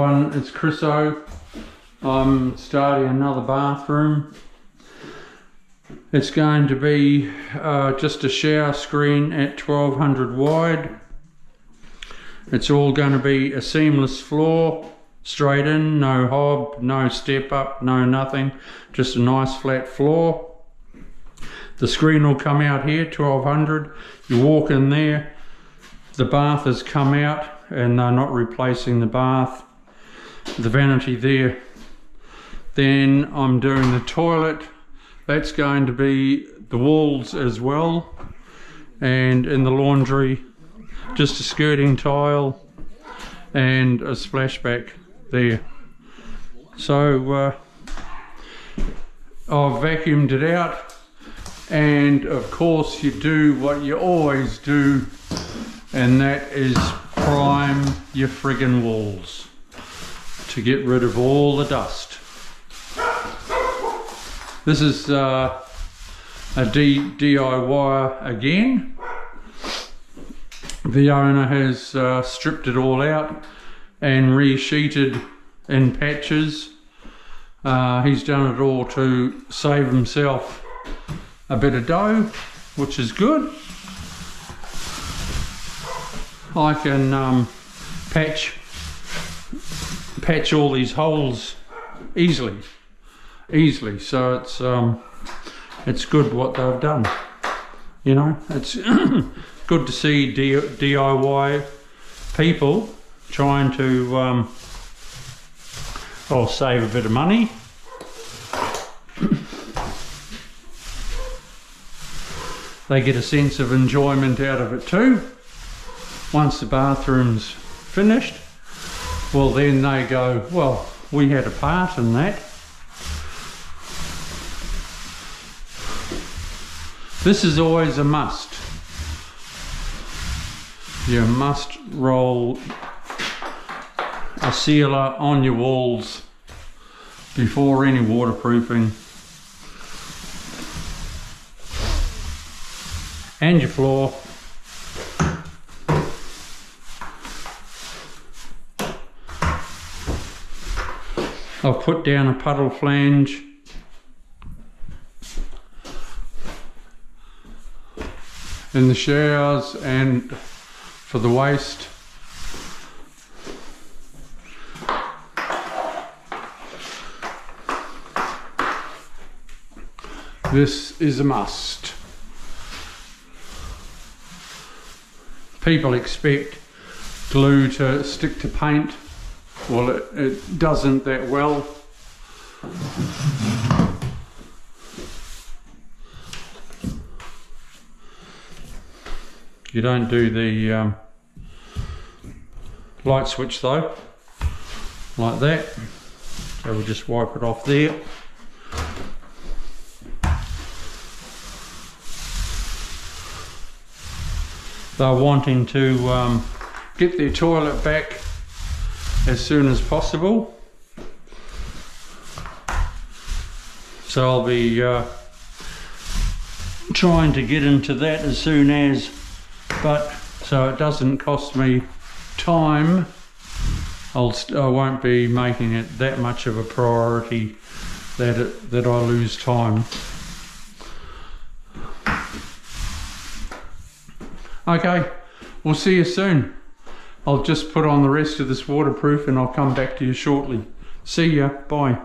one, it's Chris O. I'm starting another bathroom. It's going to be just a shower screen at 1200 wide. It's all going to be a seamless floor, straight in, no hob, no step up, no nothing, just a nice flat floor. The screen will come out here, 1200. You walk in there, the bath has come out and they're not replacing the bath. The vanity there. Then I'm doing the toilet. That's going to be the walls as well. And in the laundry, just a skirting tile and a splashback there. So I've vacuumed it out, and of course you do what you always do, and that is prime your friggin' walls to get rid of all the dust. This is a DIY again. The owner has stripped it all out and resheeted in patches. He's done it all to save himself a bit of dough, which is good. I can patch all these holes easily, so it's good what they've done. You know, it's good to see DIY people trying to save a bit of money. They get a sense of enjoyment out of it too. Once the bathroom's finished, well then they go, well, we had a part in that. This is always a must. You must roll a sealer on your walls before any waterproofing, and your floor. I've put down a puddle flange in the showers and for the waste. This is a must. People expect glue to stick to paint. Well, it doesn't that well. You don't do the light switch though, like that. So we'll just wipe it off there. They're wanting to get their toilet back as soon as possible, so I'll be trying to get into that as soon as, but so it doesn't cost me time, I won't be making it that much of a priority that I lose time. Okay, we'll see you soon. I'll just put on the rest of this waterproof and I'll come back to you shortly. See ya, bye.